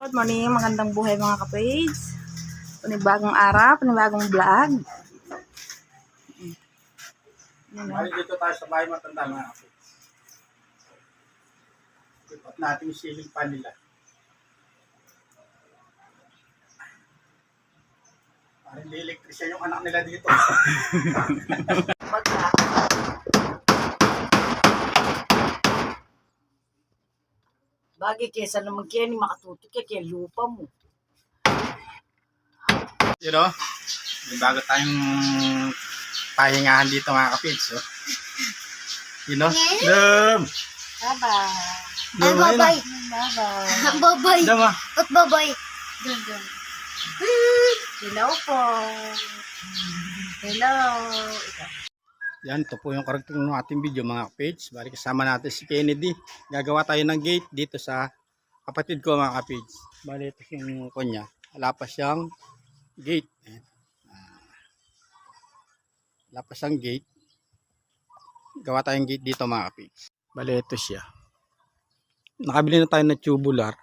Good morning, magandang buhay mga ka-page. Panibagong araw, panibagong vlog. Mali dito tayo sa bahay matanda mga kapit. Ipat natin yung ceiling fan nila. Parang hindi electrician yung anak nila dito. Bagla. Bagay kesa naman kaya ni makatutok kaya lupa mo. You know, may bago tayong pahingahan dito mga kapits. So. You know? Dum! Bye-bye. Dum! Bye-bye. Bye-bye. Bye-bye. Dum ah! At bye-bye. Dun, dun. Hello po. Hello. Yan, ito po yung karagting ng ating video mga kapits. Balik kasama natin si Kennedy. Gagawa tayo ng gate dito sa kapatid ko mga kapits. Balik ito yung kunya. Wala pa siyang gate. Wala pa siyang gate. Gawa tayong gate dito mga kapits. Bali ito siya. Nakabili na tayo ng tubular.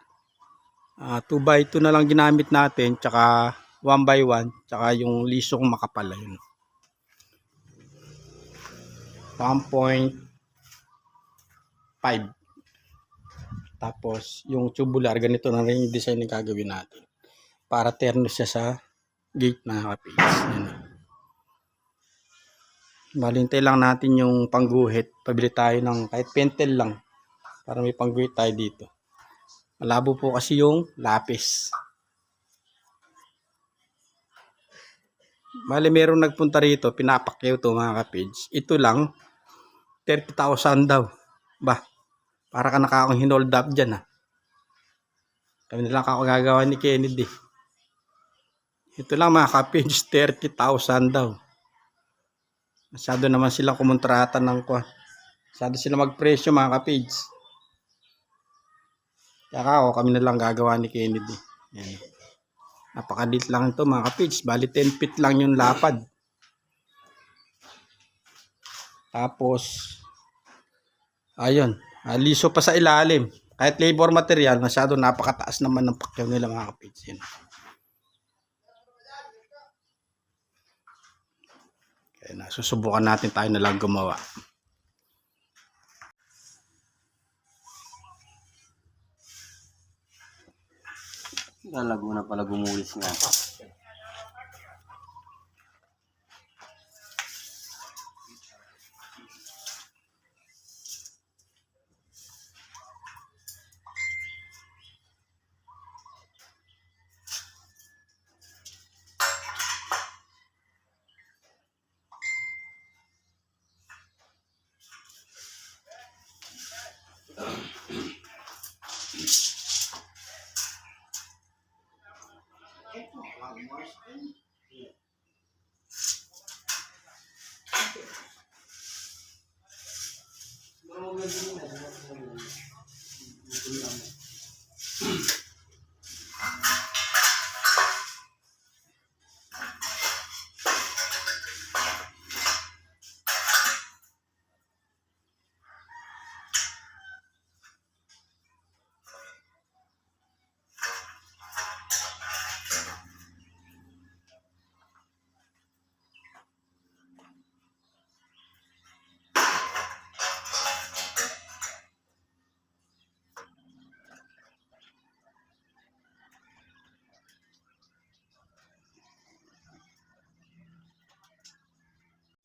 2x2 na lang ginamit natin. Tsaka 1x1. Tsaka yung lisong makapal. Yun. 1.5. Tapos yung tubular. Ganito na rin yung design na gagawin natin. Para terno siya sa gate mga kapits. Yan. Balintay lang natin yung pangguhit. Pabili tayo ng kahit pentel lang. Para may pangguhit tayo dito. Malabo po kasi yung lapis. Bali merong nagpunta rito. Pinapakyaw to mga kapits. Ito lang. 30,000 daw. Bah. Para ka nakakong hinold up dyan ha. Kami na lang ako gagawa ni Kennedy. Ito lang mga kapits. 30,000 daw. Masyado naman silang kumontrata ng kuha. Masyado sila magpresyo mga kapage. Kaya ako, kami na lang gagawa ni Kennedy. Yan. Napakadit lang ito mga kapage. Bali 10 feet lang yung lapad. Tapos, ayun. Liso pa sa ilalim. Kahit labor material, masyado napakataas naman ng pakyaw nila mga kapage. Yan. Kaya susubukan natin tayo na lang gumawa. Lalago na pala gumulis nga.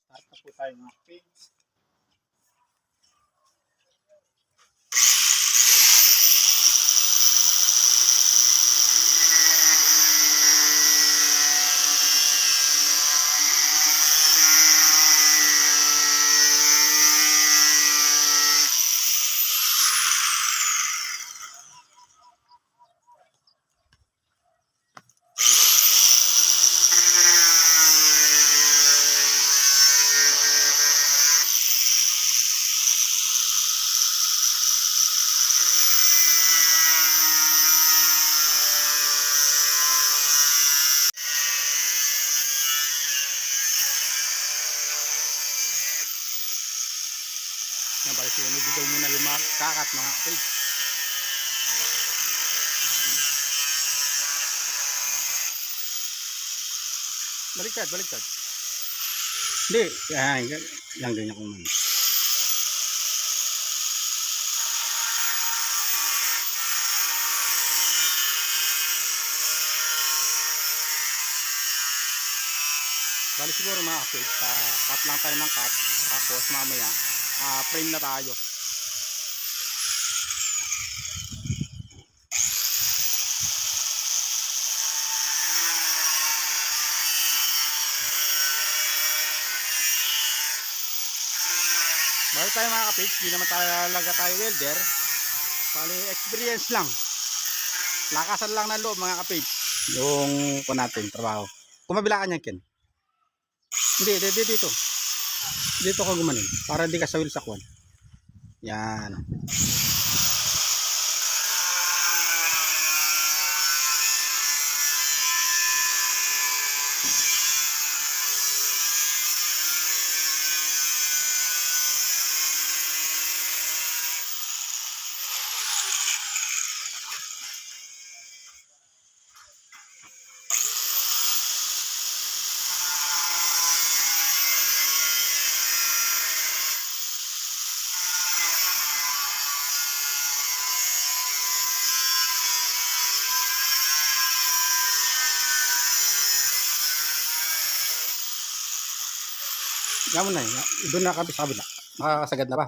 Tapos po tayo mga kapage. Balik sila nabigay muna yung mga kakat mga kapage. Baliktad, baliktad. Hindi, yan, yan ganyan kung man. Bali siguro mga kapage, cut lang tayo ng cut, tapos mamaya, frame na tayo. Bali tayo mga kapage, di naman talaga tayo welder. Bali experience lang. Lakasan lang ng loob mga kapage. Yung po natin, trabaho. Kumabilaan yan, Ken. Hindi, dito. Dito ka gumanin. Para hindi ka sawil sa kwan. Yan. Gamon na yun. Doon na kami sa kabila. Makakasagad na ba?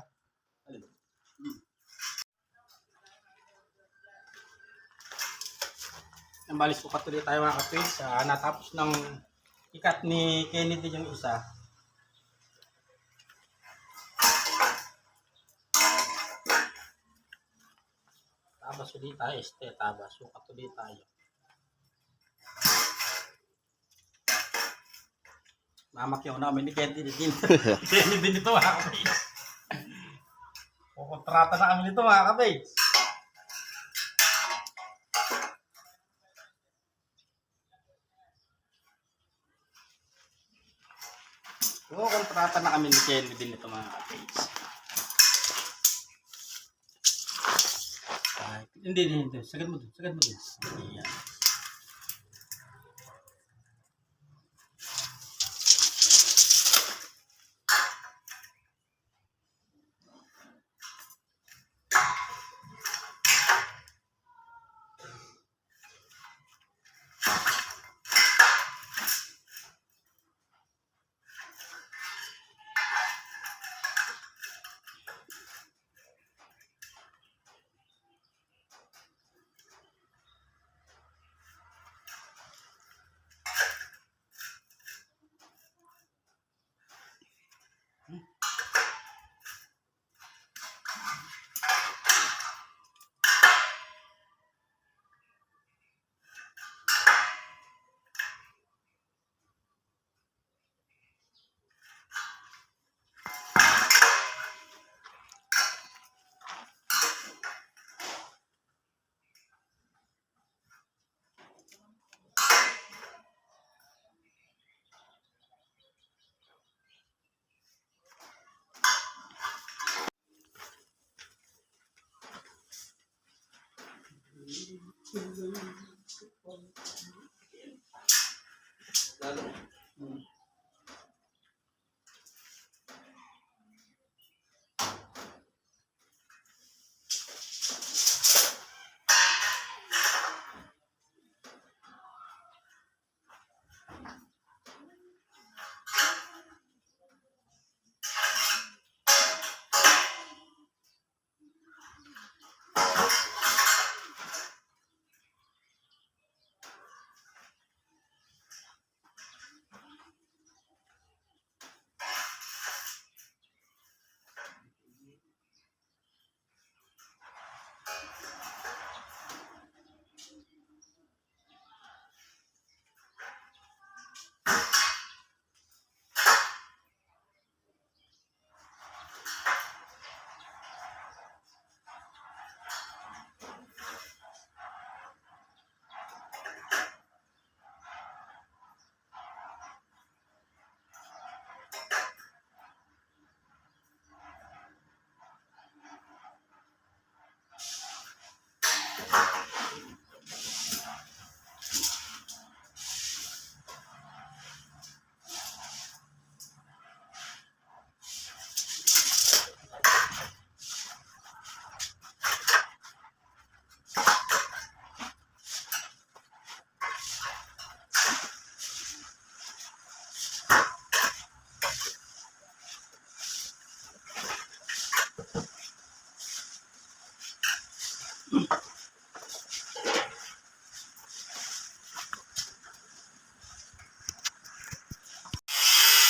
Ang balis ko patuloy tayo mga kapage. Natapos ng ikat ni Kennedy yung isa. Tabas ulit tayo. Tabas. Sukat ulit tayo. Mamakyaw namin ni Kennedy din. Kennedy din ito mga kapage. Kukontrata na kami nito mga kapage. Kukontrata na kami ni Kennedy din ito mga kapage. Hindi. Sagad mo dun. Ayan.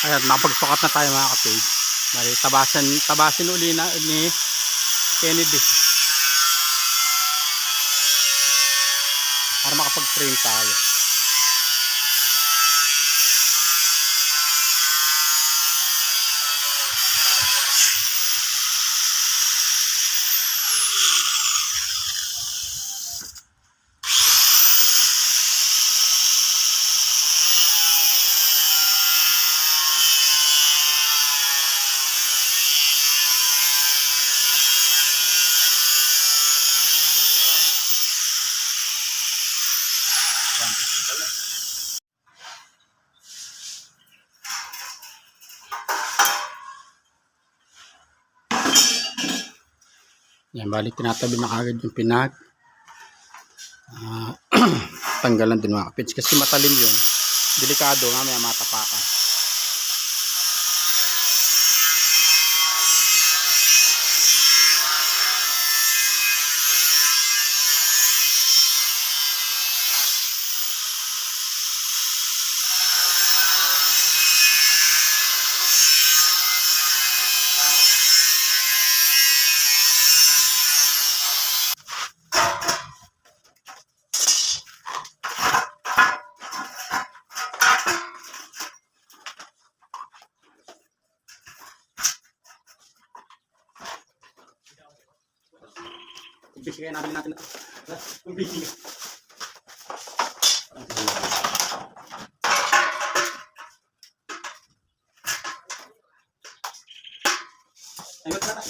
Ayan, nakapagsukat na tayo mga kapage. Bali, tabasin uli na ni Kennedy. Para makapag-frame tayo. Yan, balik tinatabi na kagad yung pinag. Tanggalan din mga kapits kasi matalim yun. Delikado nga, may matapakan. Bigyan natin ito. Bigyan. Ayun na.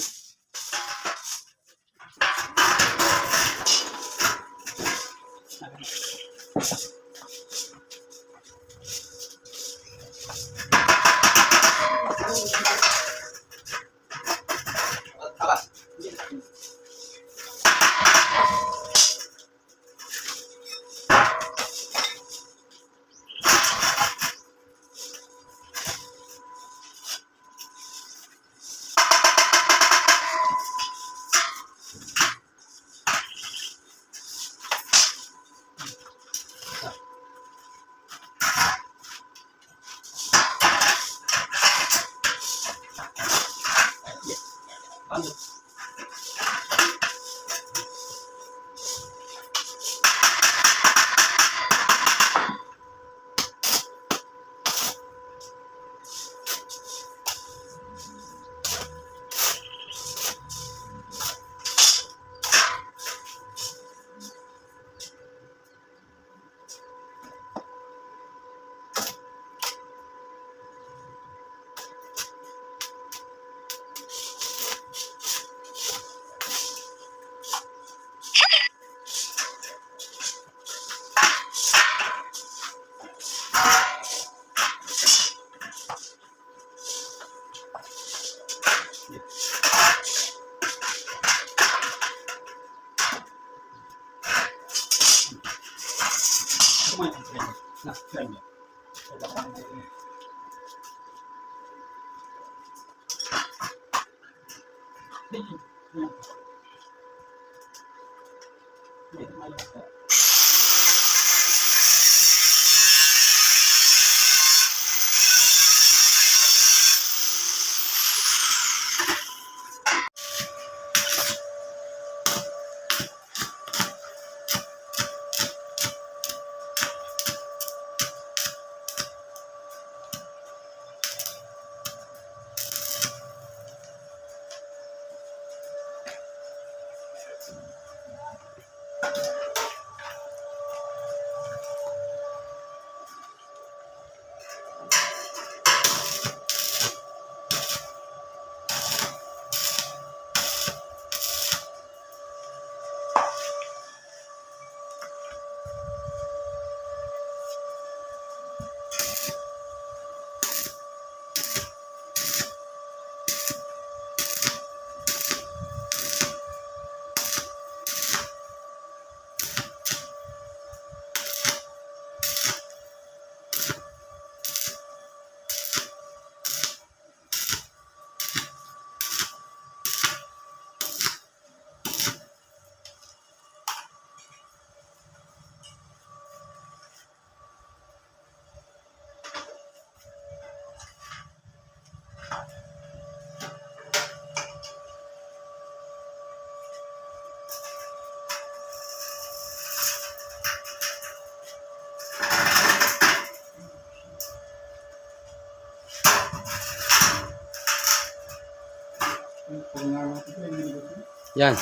Yan.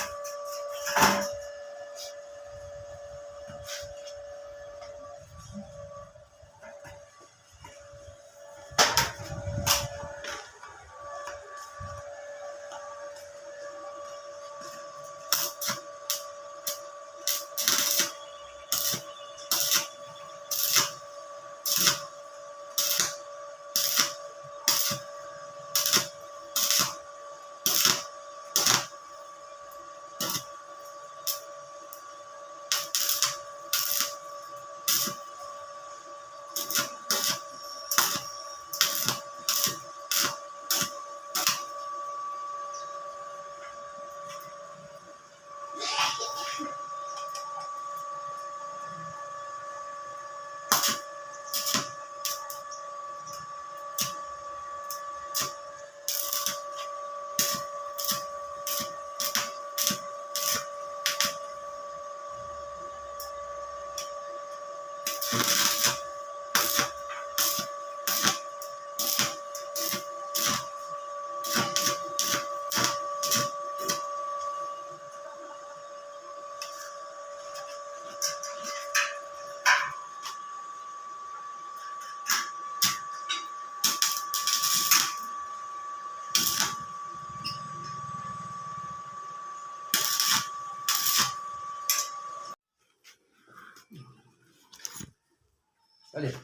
Alin?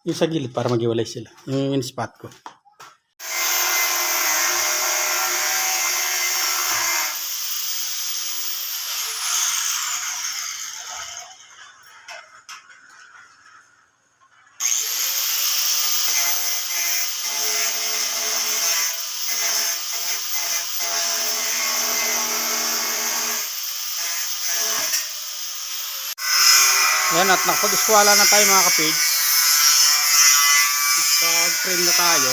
Yung sa gilid para maghiwalay sila. Yung in-spot ko. Ayan, at nakapag-eskwala na tayo mga kapage. Nakapag-frame na tayo.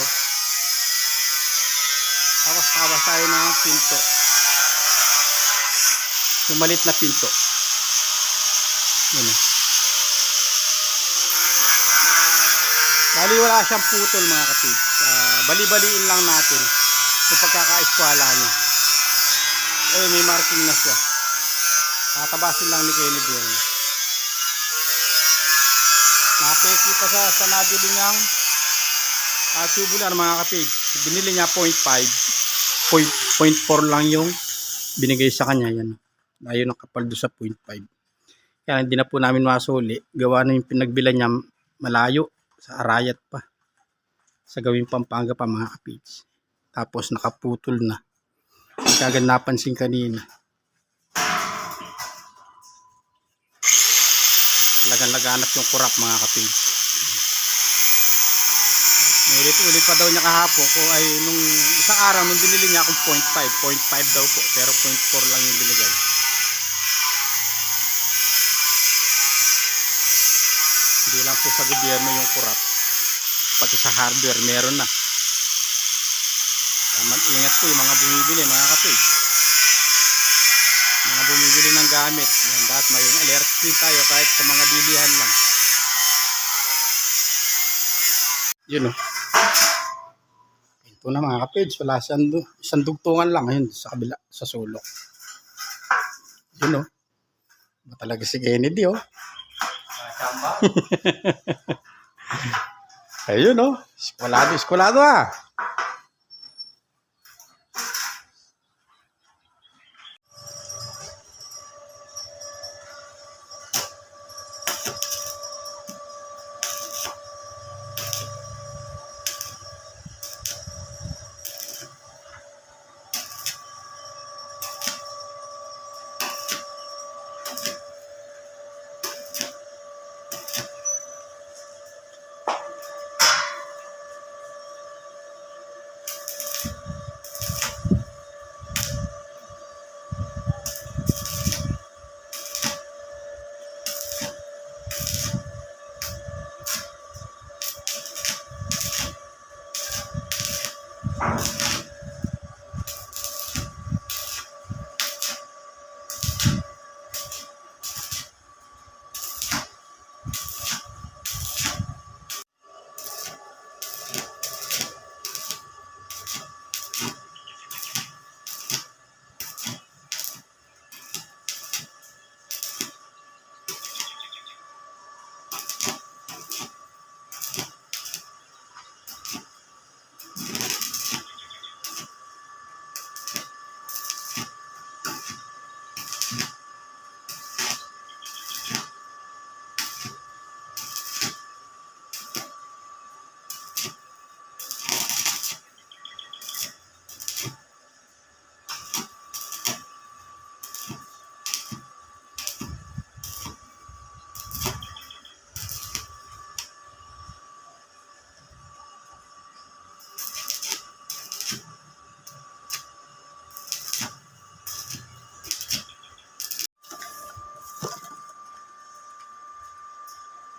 Tapos tayo ng pinto. Yung malit na pinto. Yan o. Bali wala siyang putol mga kapage. Bali-baliin lang natin yung pagkaka-eskwala niya. Ayun, may marking na siya. Tatabasin lang ni Kennedy yun. Napeki pa sa nabili niyang tubular mga kapage. Binili niya 0.5. 0.4 lang yung binigay sa kanya. Yan. Ayun ang kapal doon sa 0.5. Kaya hindi na po namin masuli. Gawa na yung pinagbilan niya malayo. Sa Arayat pa. Sa gawing Pampanga pa mga kapage. Tapos nakaputol na. Kagad napansin kanina. Laganap yung kurap mga kapage. Ulit-ulit pa daw niya kahapon ko ay nung isang araw nung binili niya akong 0.5 daw po pero 0.4 lang yung binigay. Hindi lang po sa gobyerno yung kurap, pati sa hardware meron na. Ingat po yung mga bumibili mga kapage, mga bumibili ng gamit. Yan, dapat maging alert din tayo kahit sa mga bilihan lang. Yun o. Ito na mga kapage, wala isang dugtungan lang ayun sa kabila, sa sulok. Yun o. Ba talaga si Kennedy o. Ayun o. Eskwalado ah.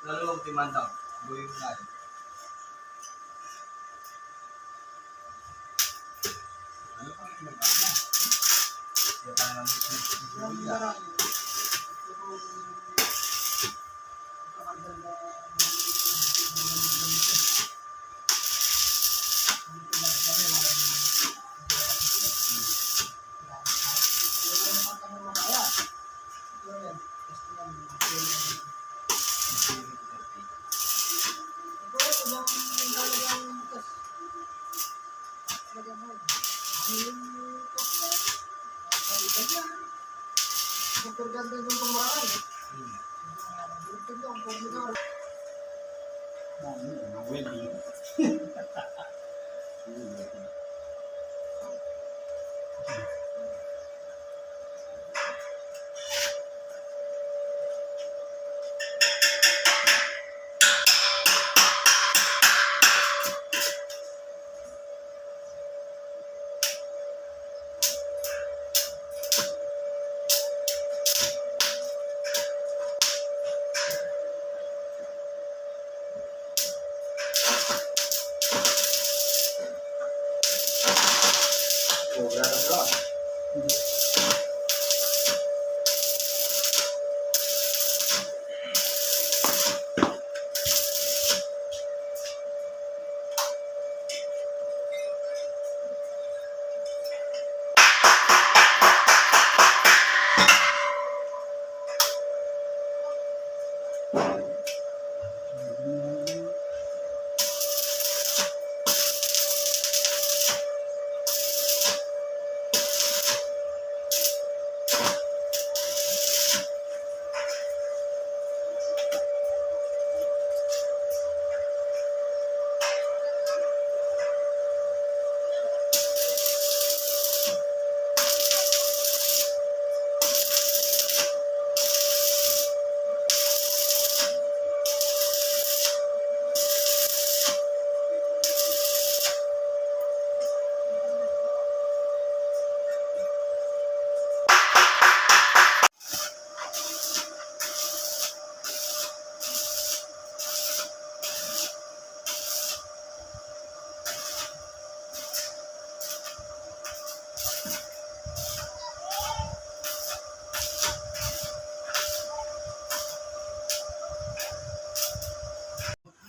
Lalong timandang. Buhay na. Ano pa yung magkakala? Kaya tayo naman.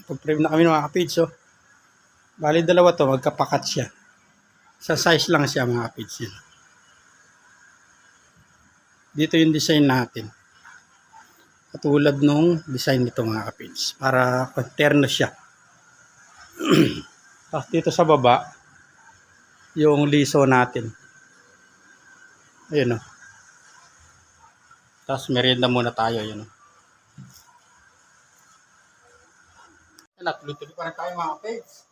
Pag-frame na kami ng mga kapits, oh. Bali dalawa to, magkapakat siya. Sa size lang siya mga kapits yun. Dito yung design natin. Katulad nung design nito mga kapits. Para konterno siya. Tapos dito sa baba, yung liso natin. Ayun, oh. Tapos merienda muna tayo, yun, oh. Tuloy-tuloy pa rin tayo mga kapits.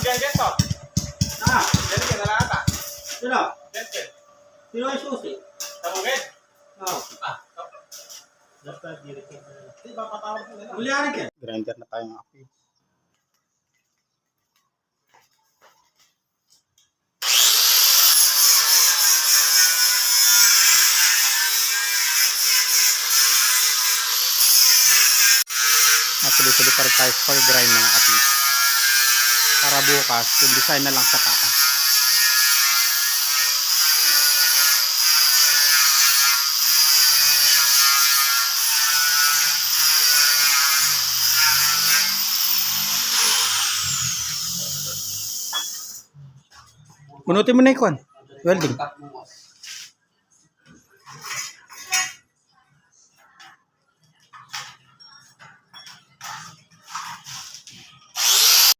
Ganito. Ganito na lang ata. Sino? Ganito. Sino yung susi? Tabugin? Oo. Dapat direct na lang. Di ba patawag ko na lang? Ulianin ka. Grinder na tayo mga kapit. tuloy-tuloy pa rin tayo sa pag-grind mga kapids. Para bukas, yung design na lang sa taas. Bunutin mo na ikon. Welding.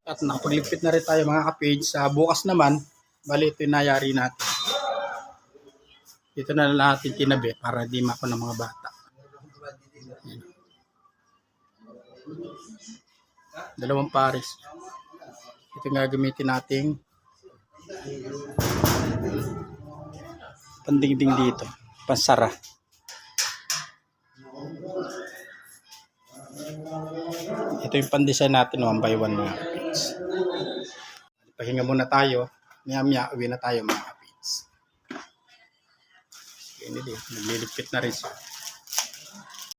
At nakapagligpit na rin tayo mga kapage. Sa bukas naman, bali ito yung nayari natin. Dito na lang natin tinabi para di mako ng mga bata. Yan. Dalawang pares. Ito yung gagamitin nating pandingding dito. Pansara. Ito yung pandesign natin 1 by 1 mga kapits. Pahinga muna tayo. Maya uwi na tayo mga kapits. Nagliligpit na rin siya.